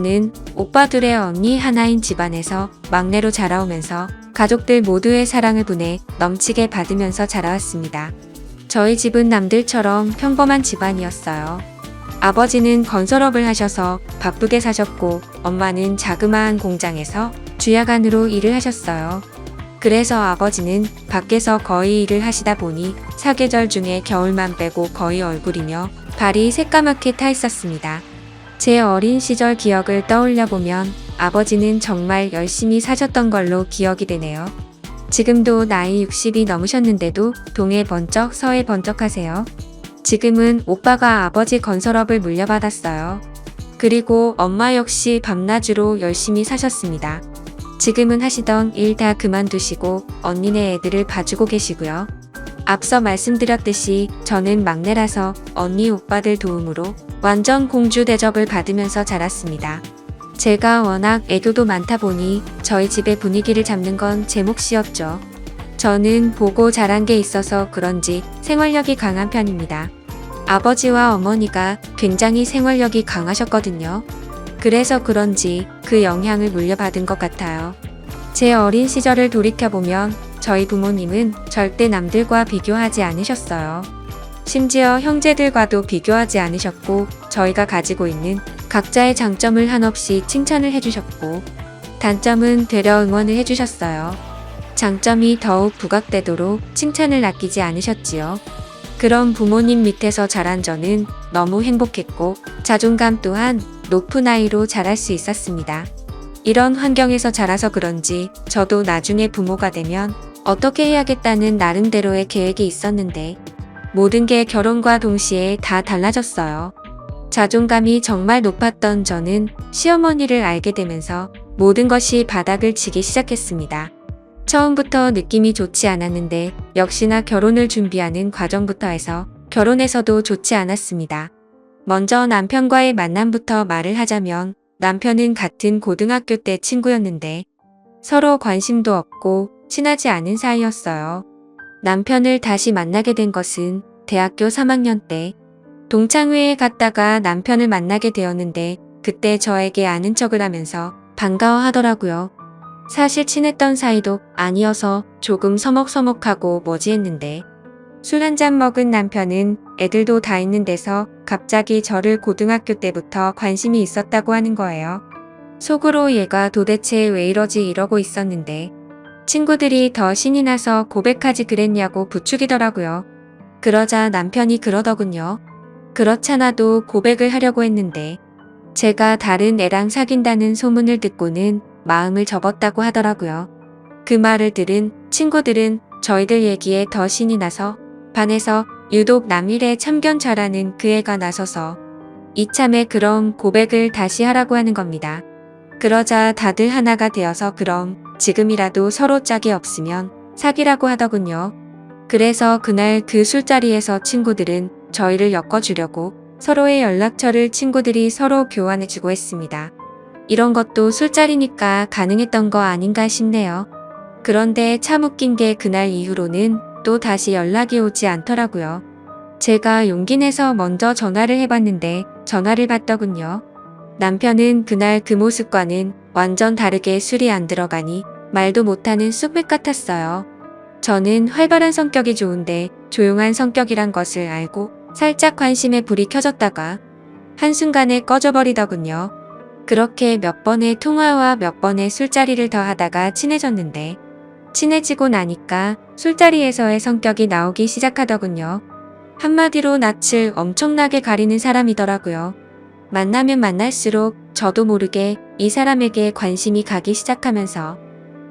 는 오빠 둘의 언니 하나인 집안에서 막내로 자라오면서 가족들 모두의 사랑을 분에 넘치게 받으면서 자라왔습니다. 저희 집은 남들처럼 평범한 집안이었어요. 아버지는 건설업을 하셔서 바쁘게 사셨고 엄마는 자그마한 공장에서 주야간으로 일을 하셨어요. 그래서 아버지는 밖에서 거의 일을 하시다 보니 사계절 중에 겨울만 빼고 거의 얼굴이며 발이 새까맣게 타 있었습니다. 제 어린 시절 기억을 떠올려 보면 아버지는 정말 열심히 사셨던 걸로 기억이 되네요. 지금도 나이 60이 넘으셨는데도 동해 번쩍 서해 번쩍 하세요. 지금은 오빠가 아버지 건설업을 물려받았어요. 그리고 엄마 역시 밤낮으로 열심히 사셨습니다. 지금은 하시던 일 다 그만두시고 언니네 애들을 봐주고 계시고요. 앞서 말씀드렸듯이 저는 막내라서 언니 오빠들 도움으로 완전 공주 대접을 받으면서 자랐습니다. 제가 워낙 애교도 많다 보니 저희 집의 분위기를 잡는 건 제 몫이었죠. 저는 보고 자란 게 있어서 그런지 생활력이 강한 편입니다. 아버지와 어머니가 굉장히 생활력이 강하셨거든요. 그래서 그런지 그 영향을 물려받은 것 같아요. 제 어린 시절을 돌이켜보면 저희 부모님은 절대 남들과 비교하지 않으셨어요. 심지어 형제들과도 비교하지 않으셨고 저희가 가지고 있는 각자의 장점을 한없이 칭찬을 해주셨고 단점은 되려 응원을 해주셨어요. 장점이 더욱 부각되도록 칭찬을 아끼지 않으셨지요. 그런 부모님 밑에서 자란 저는 너무 행복했고 자존감 또한 높은 아이로 자랄 수 있었습니다. 이런 환경에서 자라서 그런지 저도 나중에 부모가 되면 어떻게 해야겠다는 나름대로의 계획이 있었는데 모든 게 결혼과 동시에 다 달라졌어요. 자존감이 정말 높았던 저는 시어머니를 알게 되면서 모든 것이 바닥을 치기 시작했습니다. 처음부터 느낌이 좋지 않았는데 역시나 결혼을 준비하는 과정부터 해서 결혼해서도 좋지 않았습니다. 먼저 남편과의 만남부터 말을 하자면 남편은 같은 고등학교 때 친구였는데 서로 관심도 없고 친하지 않은 사이였어요. 남편을 다시 만나게 된 것은 대학교 3학년 때 동창회에 갔다가 남편을 만나게 되었는데 그때 저에게 아는 척을 하면서 반가워하더라고요. 사실 친했던 사이도 아니어서 조금 서먹서먹하고 뭐지 했는데 술 한잔 먹은 남편은 애들도 다 있는 데서 갑자기 저를 고등학교 때부터 관심이 있었다고 하는 거예요. 속으로 얘가 도대체 왜 이러지 이러고 있었는데 친구들이 더 신이 나서 고백하지 그랬냐고 부추기더라고요. 그러자 남편이 그러더군요. 그렇잖아도 고백을 하려고 했는데 제가 다른 애랑 사귄다는 소문을 듣고는 마음을 접었다고 하더라고요. 그 말을 들은 친구들은 저희들 얘기에 더 신이 나서 반에서 유독 남일에 참견 잘하는 그 애가 나서서 이참에 그럼 고백을 다시 하라고 하는 겁니다. 그러자 다들 하나가 되어서 그럼 지금이라도 서로 짝이 없으면 사귀라고 하더군요. 그래서 그날 그 술자리에서 친구들은 저희를 엮어주려고 서로의 연락처를 친구들이 서로 교환해주고 했습니다. 이런 것도 술자리니까 가능했던 거 아닌가 싶네요. 그런데 참 웃긴 게 그날 이후로는 또 다시 연락이 오지 않더라고요. 제가 용기 내서 먼저 전화를 해봤는데 전화를 받더군요. 남편은 그날 그 모습과는 완전 다르게 술이 안 들어가니 말도 못하는 쑥맥 같았어요. 저는 활발한 성격이 좋은데 조용한 성격이란 것을 알고 살짝 관심에 불이 켜졌다가 한순간에 꺼져버리더군요. 그렇게 몇 번의 통화와 몇 번의 술자리를 더 하다가 친해졌는데 친해지고 나니까 술자리에서의 성격이 나오기 시작하더군요. 한마디로 낯을 엄청나게 가리는 사람이더라고요. 만나면 만날수록 저도 모르게 이 사람에게 관심이 가기 시작하면서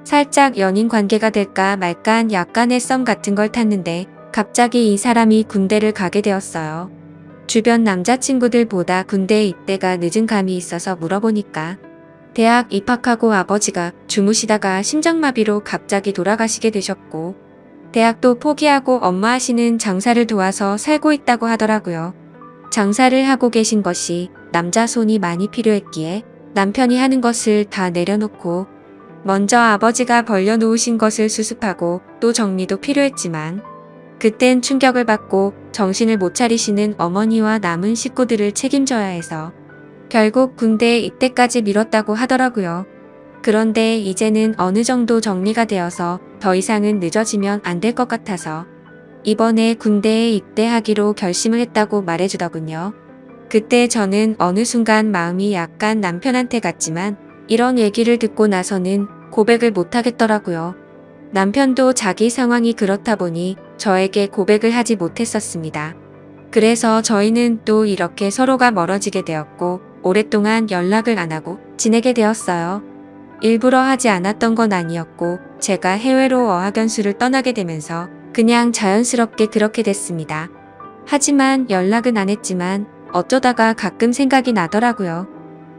살짝 연인 관계가 될까 말까한 약간의 썸 같은 걸 탔는데 갑자기 이 사람이 군대를 가게 되었어요. 주변 남자친구들보다 군대 입대가 늦은 감이 있어서 물어보니까 대학 입학하고 아버지가 주무시다가 심장마비로 갑자기 돌아가시게 되셨고 대학도 포기하고 엄마 하시는 장사를 도와서 살고 있다고 하더라고요. 장사를 하고 계신 것이 남자 손이 많이 필요했기에 남편이 하는 것을 다 내려놓고 먼저 아버지가 벌려놓으신 것을 수습하고 또 정리도 필요했지만 그땐 충격을 받고 정신을 못 차리시는 어머니와 남은 식구들을 책임져야 해서 결국 군대 입대까지 미뤘다고 하더라고요. 그런데 이제는 어느 정도 정리가 되어서 더 이상은 늦어지면 안 될 것 같아서 이번에 군대에 입대하기로 결심을 했다고 말해주더군요. 그때 저는 어느 순간 마음이 약간 남편한테 갔지만 이런 얘기를 듣고 나서는 고백을 못하겠더라고요. 남편도 자기 상황이 그렇다 보니 저에게 고백을 하지 못했었습니다. 그래서 저희는 또 이렇게 서로가 멀어지게 되었고 오랫동안 연락을 안 하고 지내게 되었어요. 일부러 하지 않았던 건 아니었고 제가 해외로 어학연수를 떠나게 되면서 그냥 자연스럽게 그렇게 됐습니다. 하지만 연락은 안 했지만 어쩌다가 가끔 생각이 나더라고요.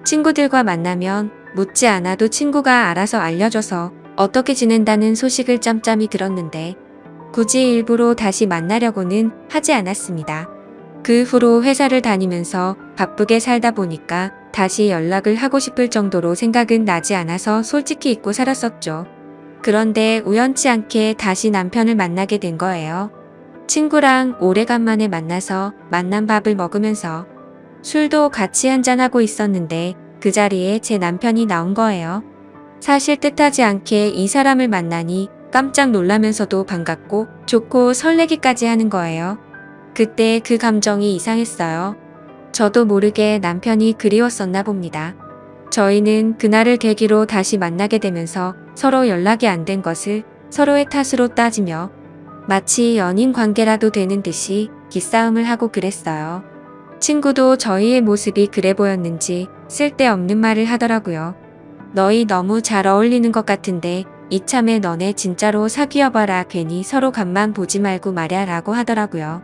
친구들과 만나면 묻지 않아도 친구가 알아서 알려줘서 어떻게 지낸다는 소식을 짬짬이 들었는데 굳이 일부러 다시 만나려고는 하지 않았습니다. 그 후로 회사를 다니면서 바쁘게 살다 보니까 다시 연락을 하고 싶을 정도로 생각은 나지 않아서 솔직히 잊고 살았었죠. 그런데 우연치 않게 다시 남편을 만나게 된 거예요. 친구랑 오래간만에 만나서 만난 밥을 먹으면서 술도 같이 한잔하고 있었는데 그 자리에 제 남편이 나온 거예요. 사실 뜻하지 않게 이 사람을 만나니 깜짝 놀라면서도 반갑고 좋고 설레기까지 하는 거예요. 그때 그 감정이 이상했어요. 저도 모르게 남편이 그리웠었나 봅니다. 저희는 그날을 계기로 다시 만나게 되면서 서로 연락이 안 된 것을 서로의 탓으로 따지며 마치 연인 관계라도 되는 듯이 기싸움을 하고 그랬어요. 친구도 저희의 모습이 그래 보였는지 쓸데없는 말을 하더라고요. 너희 너무 잘 어울리는 것 같은데 이참에 너네 진짜로 사귀어봐라. 괜히 서로 간만 보지 말고 말야 라고 하더라고요.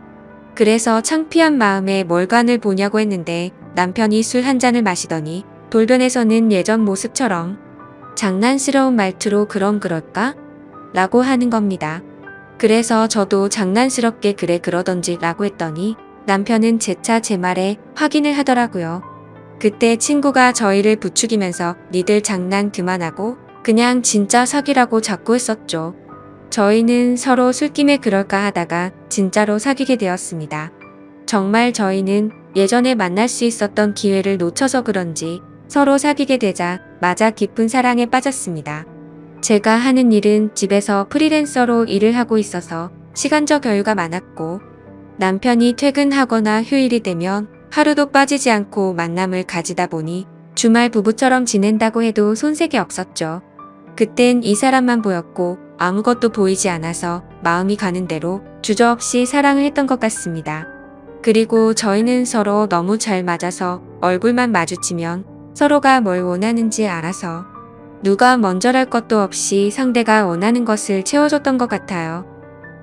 그래서 창피한 마음에 뭘 간을 보냐고 했는데 남편이 술 한 잔을 마시더니 돌변에서는 예전 모습처럼 장난스러운 말투로 그럼 그럴까? 라고 하는 겁니다. 그래서 저도 장난스럽게 그래 그러던지 라고 했더니 남편은 재차 제 말에 확인을 하더라고요. 그때 친구가 저희를 부추기면서 니들 장난 그만하고 그냥 진짜 사귀라고 자꾸 했었죠. 저희는 서로 술김에 그럴까 하다가 진짜로 사귀게 되었습니다. 정말 저희는 예전에 만날 수 있었던 기회를 놓쳐서 그런지 서로 사귀게 되자 맞아 깊은 사랑에 빠졌습니다. 제가 하는 일은 집에서 프리랜서로 일을 하고 있어서 시간적 여유가 많았고 남편이 퇴근하거나 휴일이 되면 하루도 빠지지 않고 만남을 가지다 보니 주말 부부처럼 지낸다고 해도 손색이 없었죠. 그땐 이 사람만 보였고 아무것도 보이지 않아서 마음이 가는 대로 주저없이 사랑을 했던 것 같습니다. 그리고 저희는 서로 너무 잘 맞아서 얼굴만 마주치면 서로가 뭘 원하는지 알아서 누가 먼저랄 것도 없이 상대가 원하는 것을 채워줬던 것 같아요.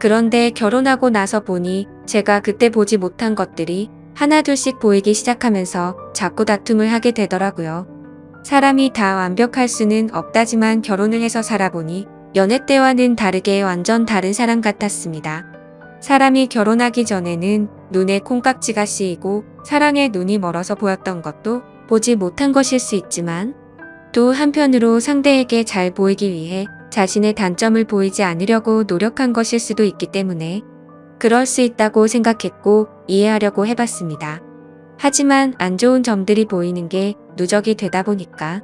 그런데 결혼하고 나서 보니 제가 그때 보지 못한 것들이 하나둘씩 보이기 시작하면서 자꾸 다툼을 하게 되더라고요. 사람이 다 완벽할 수는 없다지만 결혼을 해서 살아보니 연애 때와는 다르게 완전 다른 사람 같았습니다. 사람이 결혼하기 전에는 눈에 콩깍지가 씌이고 사랑에 눈이 멀어서 보였던 것도 보지 못한 것일 수 있지만 또 한편으로 상대에게 잘 보이기 위해 자신의 단점을 보이지 않으려고 노력한 것일 수도 있기 때문에 그럴 수 있다고 생각했고 이해하려고 해봤습니다. 하지만 안 좋은 점들이 보이는 게 누적이 되다 보니까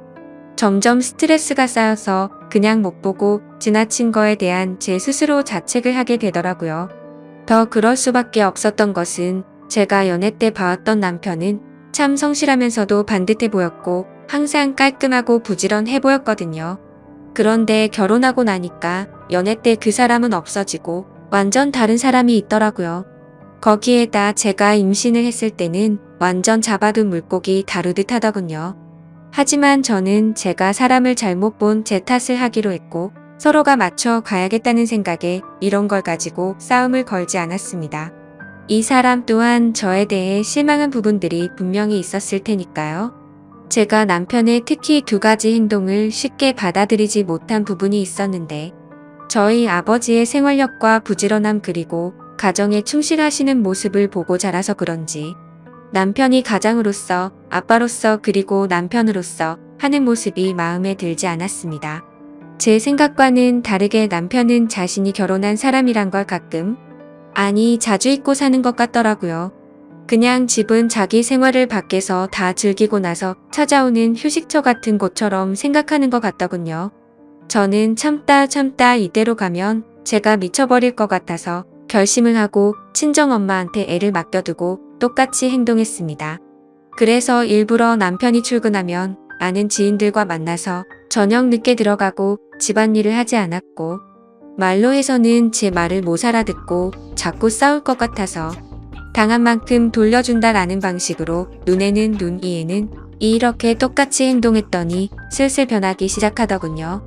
점점 스트레스가 쌓여서 그냥 못 보고 지나친 거에 대한 제 스스로 자책을 하게 되더라고요. 더 그럴 수밖에 없었던 것은 제가 연애 때 봐왔던 남편은 참 성실하면서도 반듯해 보였고 항상 깔끔하고 부지런해 보였거든요. 그런데 결혼하고 나니까 연애 때 그 사람은 없어지고 완전 다른 사람이 있더라고요. 거기에다 제가 임신을 했을 때는 완전 잡아둔 물고기 다루듯 하더군요. 하지만 저는 제가 사람을 잘못 본 제 탓을 하기로 했고 서로가 맞춰 가야겠다는 생각에 이런 걸 가지고 싸움을 걸지 않았습니다. 이 사람 또한 저에 대해 실망한 부분들이 분명히 있었을 테니까요. 제가 남편의 특히 두 가지 행동을 쉽게 받아들이지 못한 부분이 있었는데 저희 아버지의 생활력과 부지런함 그리고 가정에 충실하시는 모습을 보고 자라서 그런지 남편이 가장으로서 아빠로서 그리고 남편으로서 하는 모습이 마음에 들지 않았습니다. 제 생각과는 다르게 남편은 자신이 결혼한 사람이란 걸 가끔 아니 자주 잊고 사는 것 같더라고요. 그냥 집은 자기 생활을 밖에서 다 즐기고 나서 찾아오는 휴식처 같은 곳처럼 생각하는 것 같더군요. 저는 참다 이대로 가면 제가 미쳐버릴 것 같아서 결심을 하고 친정엄마한테 애를 맡겨두고 똑같이 행동했습니다. 그래서 일부러 남편이 출근하면 아는 지인들과 만나서 저녁 늦게 들어가고 집안일을 하지 않았고, 말로 해서는 제 말을 못 알아듣고 자꾸 싸울 것 같아서 당한 만큼 돌려준다라는 방식으로 눈에는 눈, 이에는 이 이렇게 똑같이 행동했더니 슬슬 변하기 시작하더군요.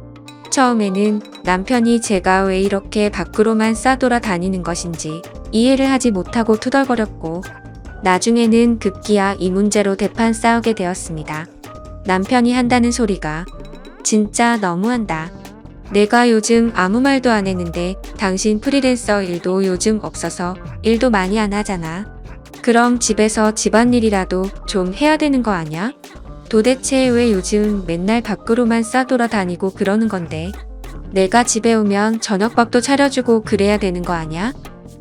처음에는 남편이 제가 왜 이렇게 밖으로만 싸돌아 다니는 것인지 이해를 하지 못하고 투덜거렸고, 나중에는 급기야 이 문제로 대판 싸우게 되었습니다. 남편이 한다는 소리가 진짜 너무한다. 내가 요즘 아무 말도 안 했는데 당신 프리랜서 일도 요즘 없어서 일도 많이 안 하잖아. 그럼 집에서 집안일이라도 좀 해야 되는 거 아냐? 도대체 왜 요즘 맨날 밖으로만 싸돌아 다니고 그러는 건데, 내가 집에 오면 저녁밥도 차려주고 그래야 되는 거 아냐?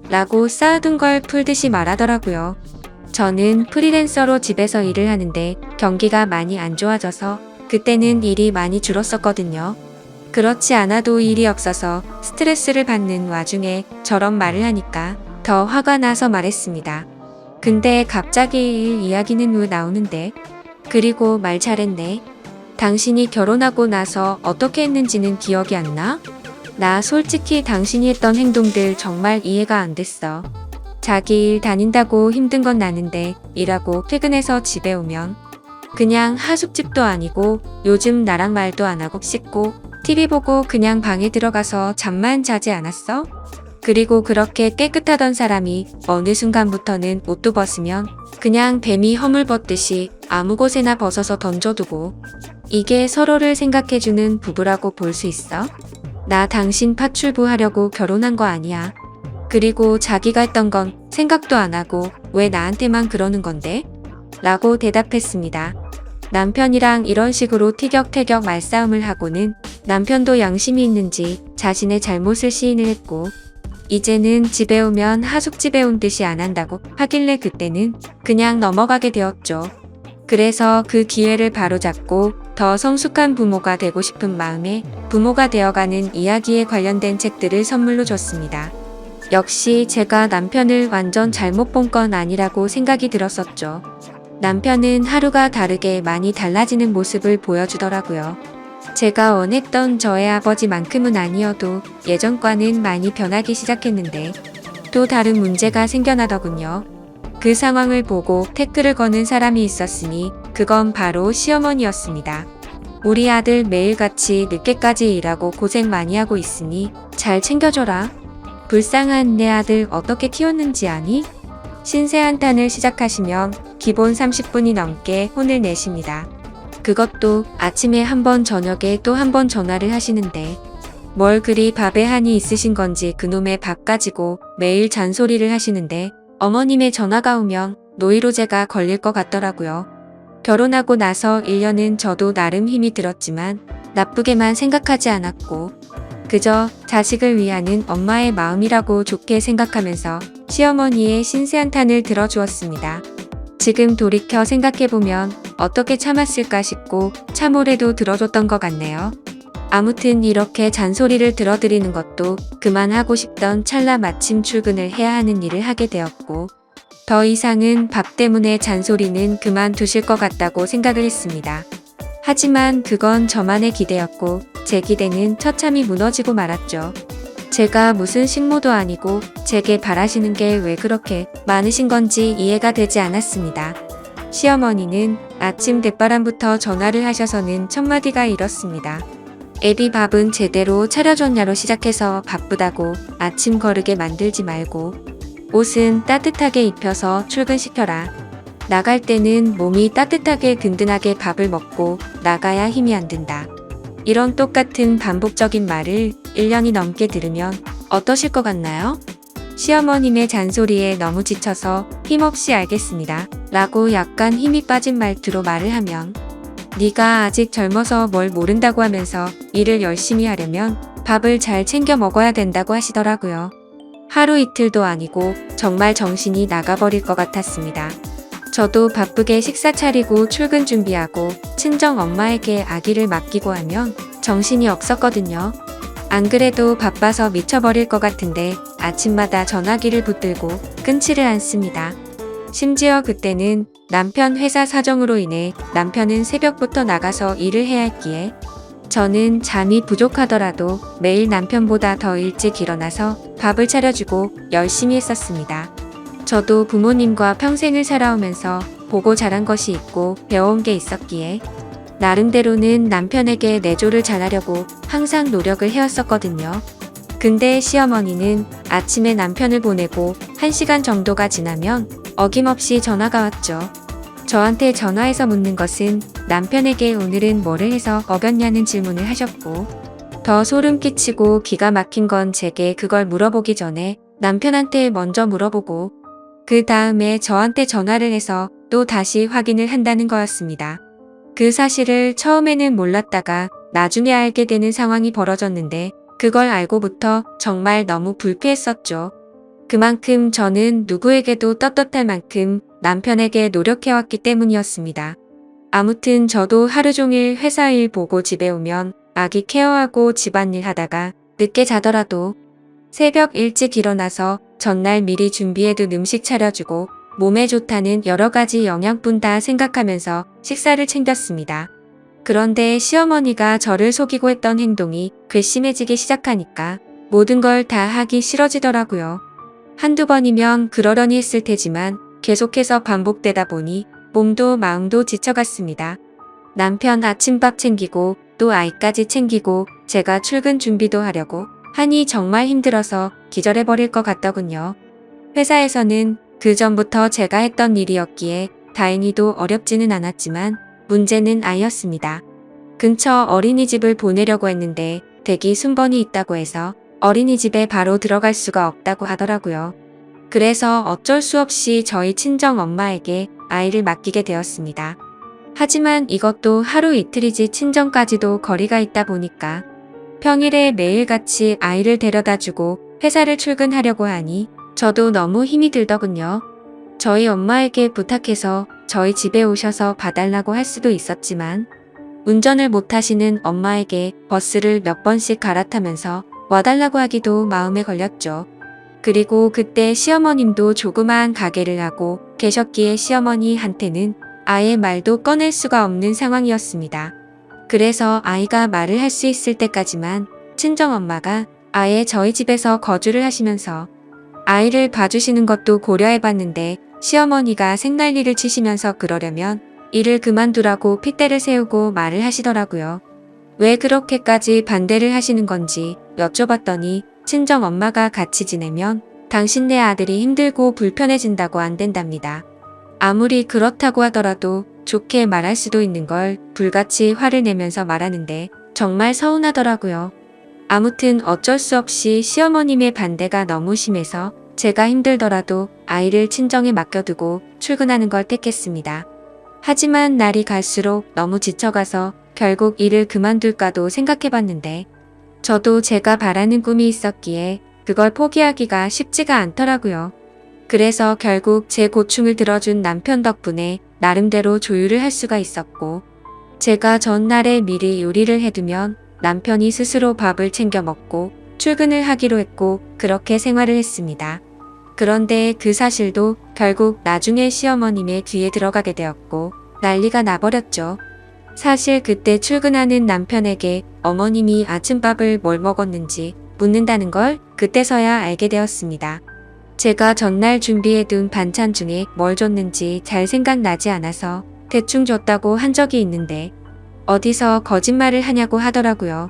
라고 쌓아둔 걸 풀듯이 말하더라고요. 저는 프리랜서로 집에서 일을 하는데 경기가 많이 안 좋아져서 그때는 일이 많이 줄었었거든요. 그렇지 않아도 일이 없어서 스트레스를 받는 와중에 저런 말을 하니까 더 화가 나서 말했습니다. 근데 갑자기 일 이야기는 왜 나오는데? 그리고 말 잘했네. 당신이 결혼하고 나서 어떻게 했는지는 기억이 안 나? 나 솔직히 당신이 했던 행동들 정말 이해가 안 됐어. 자기 일 다닌다고 힘든 건 나는데 일하고 퇴근해서 집에 오면 그냥 하숙집도 아니고 요즘 나랑 말도 안 하고 씻고 TV 보고 그냥 방에 들어가서 잠만 자지 않았어? 그리고 그렇게 깨끗하던 사람이 어느 순간부터는 옷도 벗으면 그냥 뱀이 허물 벗듯이 아무 곳에나 벗어서 던져두고, 이게 서로를 생각해주는 부부라고 볼 수 있어? 나 당신 파출부 하려고 결혼한 거 아니야. 그리고 자기가 했던 건 생각도 안 하고 왜 나한테만 그러는 건데? 라고 대답했습니다. 남편이랑 이런 식으로 티격태격 말싸움을 하고는 남편도 양심이 있는지 자신의 잘못을 시인을 했고, 이제는 집에 오면 하숙집에 온 듯이 안 한다고 하길래 그때는 그냥 넘어가게 되었죠. 그래서 그 기회를 바로잡고 더 성숙한 부모가 되고 싶은 마음에 부모가 되어가는 이야기에 관련된 책들을 선물로 줬습니다. 역시 제가 남편을 완전 잘못 본 건 아니라고 생각이 들었었죠. 남편은 하루가 다르게 많이 달라지는 모습을 보여주더라고요. 제가 원했던 저의 아버지만큼은 아니어도 예전과는 많이 변하기 시작했는데 또 다른 문제가 생겨나더군요. 그 상황을 보고 태클을 거는 사람이 있었으니 그건 바로 시어머니였습니다. 우리 아들 매일같이 늦게까지 일하고 고생 많이 하고 있으니 잘 챙겨줘라. 불쌍한 내 아들 어떻게 키웠는지 아니? 신세 한탄을 시작하시면 기본 30분이 넘게 혼을 내십니다. 그것도 아침에 한 번 저녁에 또 한 번 전화를 하시는데 뭘 그리 밥에 한이 있으신 건지 그놈의 밥 가지고 매일 잔소리를 하시는데, 어머님의 전화가 오면 노이로제가 걸릴 것 같더라고요. 결혼하고 나서 1년은 저도 나름 힘이 들었지만 나쁘게만 생각하지 않았고 그저 자식을 위하는 엄마의 마음이라고 좋게 생각하면서 시어머니의 신세한탄을 들어주었습니다. 지금 돌이켜 생각해보면 어떻게 참았을까 싶고 참으래도 들어줬던 것 같네요. 아무튼 이렇게 잔소리를 들어드리는 것도 그만하고 싶던 찰나 마침 출근을 해야 하는 일을 하게 되었고, 더 이상은 밥 때문에 잔소리는 그만두실 것 같다고 생각을 했습니다. 하지만 그건 저만의 기대였고 제 기대는 처참히 무너지고 말았죠. 제가 무슨 식모도 아니고 제게 바라시는 게 왜 그렇게 많으신 건지 이해가 되지 않았습니다. 시어머니는 아침 대바람부터 전화를 하셔서는 첫마디가 이렇습니다. 애비 밥은 제대로 차려줬냐로 시작해서 바쁘다고 아침 거르게 만들지 말고 옷은 따뜻하게 입혀서 출근시켜라. 나갈 때는 몸이 따뜻하게 든든하게 밥을 먹고 나가야 힘이 안 든다. 이런 똑같은 반복적인 말을 1년이 넘게 들으면 어떠실 것 같나요? 시어머님의 잔소리에 너무 지쳐서 힘없이 알겠습니다. 라고 약간 힘이 빠진 말투로 말을 하면, 네가 아직 젊어서 뭘 모른다고 하면서 일을 열심히 하려면 밥을 잘 챙겨 먹어야 된다고 하시더라고요. 하루 이틀도 아니고 정말 정신이 나가버릴 것 같았습니다. 저도 바쁘게 식사 차리고 출근 준비하고 친정 엄마에게 아기를 맡기고 하면 정신이 없었거든요. 안 그래도 바빠서 미쳐버릴 것 같은데 아침마다 전화기를 붙들고 끊지를 않습니다. 심지어 그때는 남편 회사 사정으로 인해 남편은 새벽부터 나가서 일을 해야 했기에 저는 잠이 부족하더라도 매일 남편보다 더 일찍 일어나서 밥을 차려주고 열심히 했었습니다. 저도 부모님과 평생을 살아오면서 보고 자란 것이 있고 배워온 게 있었기에 나름대로는 남편에게 내조를 잘하려고 항상 노력을 해왔었거든요. 근데 시어머니는 아침에 남편을 보내고 1시간 정도가 지나면 어김없이 전화가 왔죠. 저한테 전화해서 묻는 것은 남편에게 오늘은 뭐를 해서 먹였냐는 질문을 하셨고, 더 소름 끼치고 기가 막힌 건 제게 그걸 물어보기 전에 남편한테 먼저 물어보고 그 다음에 저한테 전화를 해서 또 다시 확인을 한다는 거였습니다. 그 사실을 처음에는 몰랐다가 나중에 알게 되는 상황이 벌어졌는데 그걸 알고부터 정말 너무 불쾌했었죠. 그만큼 저는 누구에게도 떳떳할 만큼 남편에게 노력해왔기 때문이었습니다. 아무튼 저도 하루 종일 회사 일 보고 집에 오면 아기 케어하고 집안일 하다가 늦게 자더라도 새벽 일찍 일어나서 전날 미리 준비해둔 음식 차려주고 몸에 좋다는 여러 가지 영양분 다 생각하면서 식사를 챙겼습니다. 그런데 시어머니가 저를 속이고 했던 행동이 괘씸해지기 시작하니까 모든 걸 다 하기 싫어지더라고요. 한두 번이면 그러려니 했을 테지만 계속해서 반복되다 보니 몸도 마음도 지쳐갔습니다. 남편 아침밥 챙기고 또 아이까지 챙기고 제가 출근 준비도 하려고 하니 정말 힘들어서 기절해버릴 것 같더군요. 회사에서는 그 전부터 제가 했던 일이었기에 다행히도 어렵지는 않았지만 문제는 아이였습니다. 근처 어린이집을 보내려고 했는데 대기 순번이 있다고 해서 어린이집에 바로 들어갈 수가 없다고 하더라고요. 그래서 어쩔 수 없이 저희 친정 엄마에게 아이를 맡기게 되었습니다. 하지만 이것도 하루 이틀이지 친정까지도 거리가 있다 보니까 평일에 매일같이 아이를 데려다주고 회사를 출근하려고 하니 저도 너무 힘이 들더군요. 저희 엄마에게 부탁해서 저희 집에 오셔서 봐달라고 할 수도 있었지만 운전을 못하시는 엄마에게 버스를 몇 번씩 갈아타면서 와달라고 하기도 마음에 걸렸죠. 그리고 그때 시어머님도 조그마한 가게를 하고 계셨기에 시어머니한테는 아예 말도 꺼낼 수가 없는 상황이었습니다. 그래서 아이가 말을 할 수 있을 때까지만 친정엄마가 아예 저희 집에서 거주를 하시면서 아이를 봐주시는 것도 고려해봤는데 시어머니가 생난리를 치시면서 그러려면 일을 그만두라고 핏대를 세우고 말을 하시더라고요. 왜 그렇게까지 반대를 하시는 건지 여쭤봤더니 친정엄마가 같이 지내면 당신네 아들이 힘들고 불편해진다고 안 된답니다. 아무리 그렇다고 하더라도 좋게 말할 수도 있는 걸 불같이 화를 내면서 말하는데 정말 서운하더라고요. 아무튼 어쩔 수 없이 시어머님의 반대가 너무 심해서 제가 힘들더라도 아이를 친정에 맡겨두고 출근하는 걸 택했습니다. 하지만 날이 갈수록 너무 지쳐가서 결국 일을 그만둘까도 생각해봤는데 저도 제가 바라는 꿈이 있었기에 그걸 포기하기가 쉽지가 않더라고요. 그래서 결국 제 고충을 들어준 남편 덕분에 나름대로 조율을 할 수가 있었고 제가 전날에 미리 요리를 해두면 남편이 스스로 밥을 챙겨 먹고 출근을 하기로 했고 그렇게 생활을 했습니다. 그런데 그 사실도 결국 나중에 시어머님의 귀에 들어가게 되었고 난리가 나버렸죠. 사실 그때 출근하는 남편에게 어머님이 아침밥을 뭘 먹었는지 묻는다는 걸 그때서야 알게 되었습니다. 제가 전날 준비해둔 반찬 중에 뭘 줬는지 잘 생각나지 않아서 대충 줬다고 한 적이 있는데 어디서 거짓말을 하냐고 하더라고요.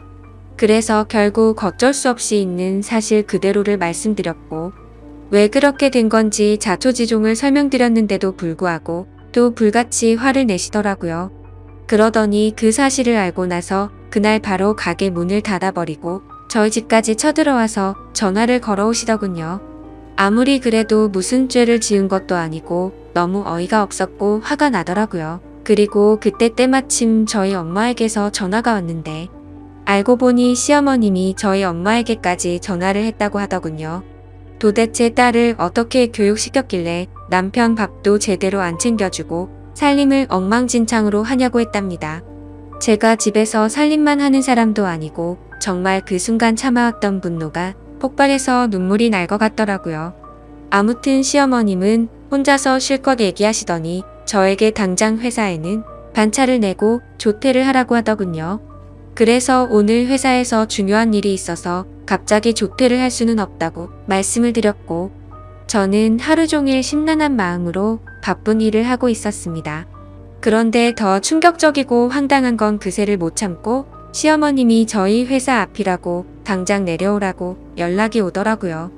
그래서 결국 어쩔 수 없이 있는 사실 그대로를 말씀드렸고 왜 그렇게 된 건지 자초지종을 설명드렸는데도 불구하고 또 불같이 화를 내시더라고요. 그러더니 그 사실을 알고 나서 그날 바로 가게 문을 닫아버리고 저희 집까지 쳐들어와서 전화를 걸어오시더군요. 아무리 그래도 무슨 죄를 지은 것도 아니고 너무 어이가 없었고 화가 나더라고요. 그리고 그때 때마침 저희 엄마에게서 전화가 왔는데 알고 보니 시어머님이 저희 엄마에게까지 전화를 했다고 하더군요. 도대체 딸을 어떻게 교육시켰길래 남편 밥도 제대로 안 챙겨주고 살림을 엉망진창으로 하냐고 했답니다. 제가 집에서 살림만 하는 사람도 아니고 정말 그 순간 참아왔던 분노가 폭발해서 눈물이 날 것 같더라고요. 아무튼 시어머님은 혼자서 실컷 얘기하시더니 저에게 당장 회사에는 반차를 내고 조퇴를 하라고 하더군요. 그래서 오늘 회사에서 중요한 일이 있어서 갑자기 조퇴를 할 수는 없다고 말씀을 드렸고, 저는 하루 종일 심란한 마음으로 바쁜 일을 하고 있었습니다. 그런데 더 충격적이고 황당한 건 그새를 못 참고 시어머님이 저희 회사 앞이라고 당장 내려오라고 연락이 오더라고요.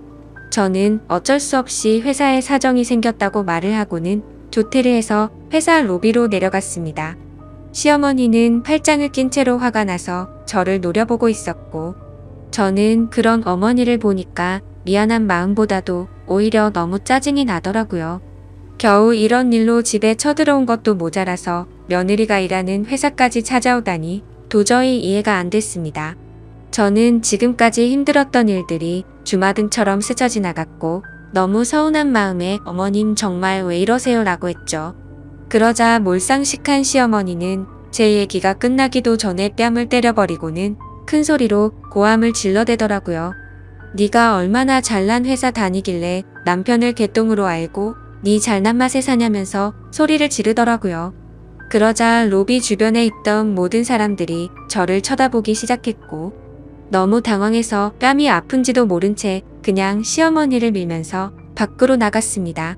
저는 어쩔 수 없이 회사에 사정이 생겼다고 말을 하고는 조퇴를 해서 회사 로비로 내려갔습니다. 시어머니는 팔짱을 낀 채로 화가 나서 저를 노려보고 있었고, 저는 그런 어머니를 보니까 미안한 마음보다도 오히려 너무 짜증이 나더라고요. 겨우 이런 일로 집에 쳐들어온 것도 모자라서 며느리가 일하는 회사까지 찾아오다니 도저히 이해가 안 됐습니다. 저는 지금까지 힘들었던 일들이 주마등처럼 스쳐 지나갔고 너무 서운한 마음에 어머님 정말 왜 이러세요 라고 했죠. 그러자 몰상식한 시어머니는 제 얘기가 끝나기도 전에 뺨을 때려버리고는 큰 소리로 고함을 질러대더라고요. 네가 얼마나 잘난 회사 다니길래 남편을 개똥으로 알고 네 잘난 맛에 사냐면서 소리를 지르더라고요. 그러자 로비 주변에 있던 모든 사람들이 저를 쳐다보기 시작했고, 너무 당황해서 뺨이 아픈지도 모른 채 그냥 시어머니를 밀면서 밖으로 나갔습니다.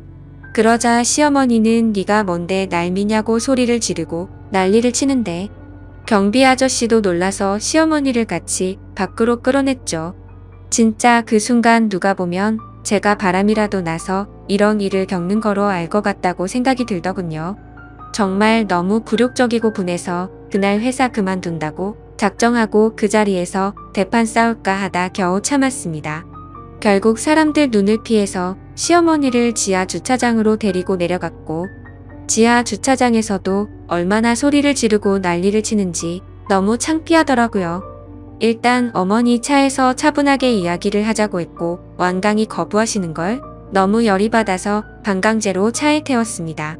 그러자 시어머니는 네가 뭔데 날 미냐고 소리를 지르고 난리를 치는데, 경비 아저씨도 놀라서 시어머니를 같이 밖으로 끌어냈죠. 진짜 그 순간 누가 보면 제가 바람이라도 나서 이런 일을 겪는 거로 알 것 같다고 생각이 들더군요. 정말 너무 굴욕적이고 분해서 그날 회사 그만둔다고 작정하고 그 자리에서 대판 싸울까 하다 겨우 참았습니다. 결국 사람들 눈을 피해서 시어머니를 지하 주차장으로 데리고 내려갔고, 지하 주차장에서도 얼마나 소리를 지르고 난리를 치는지 너무 창피하더라고요. 일단 어머니 차에서 차분하게 이야기를 하자고 했고 완강히 거부하시는 걸 너무 열이 받아서 반강제로 차에 태웠습니다.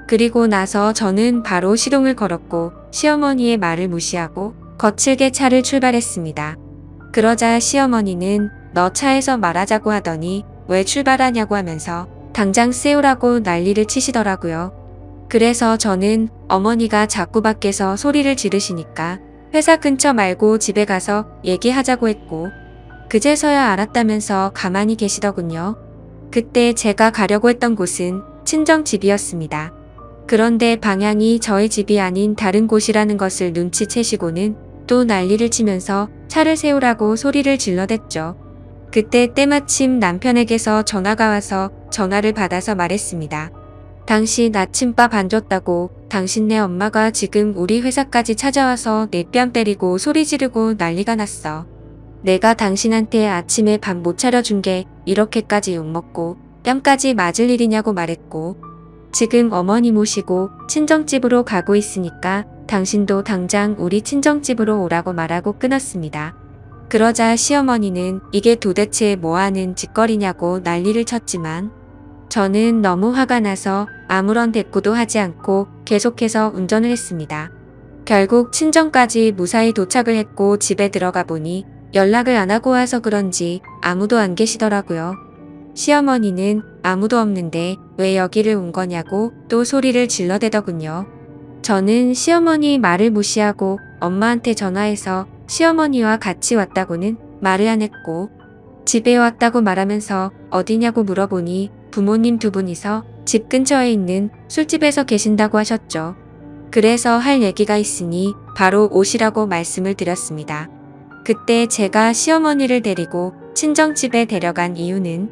그리고 나서 저는 바로 시동을 걸었고 시어머니의 말을 무시하고 거칠게 차를 출발했습니다. 그러자 시어머니는 너 차에서 말하자고 하더니 왜 출발하냐고 하면서 당장 세우라고 난리를 치시더라고요. 그래서 저는 어머니가 자꾸 밖에서 소리를 지르시니까 회사 근처 말고 집에 가서 얘기하자고 했고, 그제서야 알았다면서 가만히 계시더군요. 그때 제가 가려고 했던 곳은 친정집이었습니다. 그런데 방향이 저희 집이 아닌 다른 곳이라는 것을 눈치채시고는 또 난리를 치면서 차를 세우라고 소리를 질러댔죠. 그때 때마침 남편에게서 전화가 와서 전화를 받아서 말했습니다. 당신 아침밥 안 줬다고 당신네 엄마가 지금 우리 회사까지 찾아와서 내 뺨 때리고 소리 지르고 난리가 났어. 내가 당신한테 아침에 밥 못 차려준 게 이렇게까지 욕먹고 뺨까지 맞을 일이냐고 말했고, 지금 어머니 모시고 친정집으로 가고 있으니까 당신도 당장 우리 친정집으로 오라고 말하고 끊었습니다. 그러자 시어머니는 이게 도대체 뭐하는 짓거리냐고 난리를 쳤지만, 저는 너무 화가 나서 아무런 대꾸도 하지 않고 계속해서 운전을 했습니다. 결국 친정까지 무사히 도착을 했고 집에 들어가 보니 연락을 안 하고 와서 그런지 아무도 안 계시더라고요. 시어머니는 아무도 없는데 왜 여기를 온 거냐고 또 소리를 질러대더군요. 저는 시어머니 말을 무시하고 엄마한테 전화해서 시어머니와 같이 왔다고는 말을 안 했고, 집에 왔다고 말하면서 어디냐고 물어보니 부모님 두 분이서 집 근처에 있는 술집에서 계신다고 하셨죠. 그래서 할 얘기가 있으니 바로 오시라고 말씀을 드렸습니다. 그때 제가 시어머니를 데리고 친정집에 데려간 이유는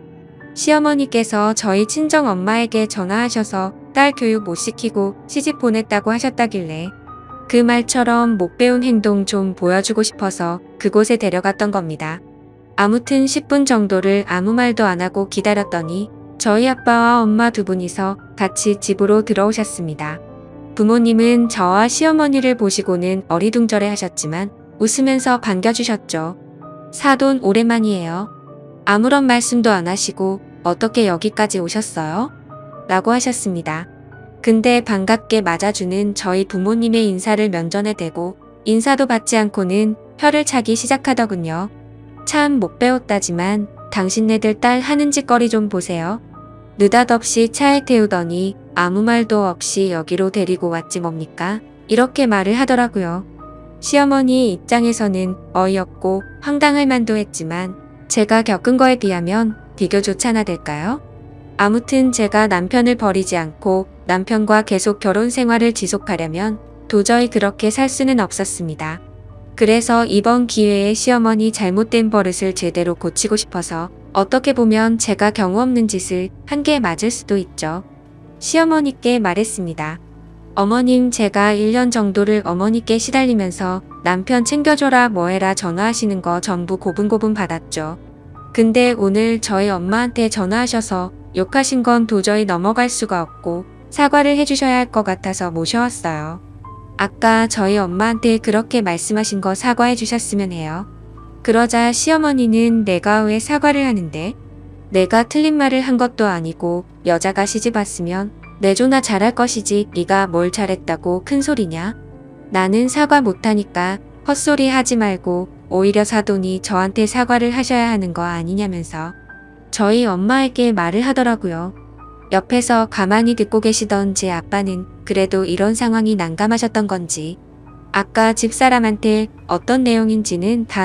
시어머니께서 저희 친정엄마에게 전화하셔서 딸 교육 못 시키고 시집 보냈다고 하셨다길래 그 말처럼 못 배운 행동 좀 보여주고 싶어서 그곳에 데려갔던 겁니다. 아무튼 10분 정도를 아무 말도 안 하고 기다렸더니 저희 아빠와 엄마 두 분이서 같이 집으로 들어오셨습니다. 부모님은 저와 시어머니를 보시고는 어리둥절해 하셨지만 웃으면서 반겨주셨죠. 사돈 오랜만이에요. 아무런 말씀도 안 하시고 어떻게 여기까지 오셨어요? 라고 하셨습니다. 근데 반갑게 맞아주는 저희 부모님의 인사를 면전에 대고 인사도 받지 않고는 혀를 차기 시작하더군요. 참 못 배웠다지만 당신네들 딸 하는 짓거리 좀 보세요. 느닷없이 차에 태우더니 아무 말도 없이 여기로 데리고 왔지 뭡니까? 이렇게 말을 하더라고요. 시어머니 입장에서는 어이없고 황당할 만도 했지만 제가 겪은 거에 비하면 비교조차나 될까요? 아무튼 제가 남편을 버리지 않고 남편과 계속 결혼 생활을 지속하려면 도저히 그렇게 살 수는 없었습니다. 그래서 이번 기회에 시어머니 잘못된 버릇을 제대로 고치고 싶어서 어떻게 보면 제가 경우 없는 짓을 한 게 맞을 수도 있죠. 시어머니께 말했습니다. 어머님, 제가 1년 정도를 어머니께 시달리면서 남편 챙겨줘라 뭐해라 전화하시는 거 전부 고분고분 받았죠. 근데 오늘 저희 엄마한테 전화하셔서 욕하신 건 도저히 넘어갈 수가 없고 사과를 해주셔야 할 것 같아서 모셔왔어요. 아까 저희 엄마한테 그렇게 말씀하신 거 사과해 주셨으면 해요. 그러자 시어머니는 내가 왜 사과를 하는데? 내가 틀린 말을 한 것도 아니고 여자가 시집 왔으면 내조나 잘할 것이지 네가 뭘 잘했다고 큰 소리냐? 나는 사과 못하니까 헛소리 하지 말고 오히려 사돈이 저한테 사과를 하셔야 하는 거 아니냐면서 저희 엄마에게 말을 하더라고요. 옆에서 가만히 듣고 계시던 제 아빠는 그래도 이런 상황이 난감하셨던 건지 아까 집사람한테 어떤 내용인지는 다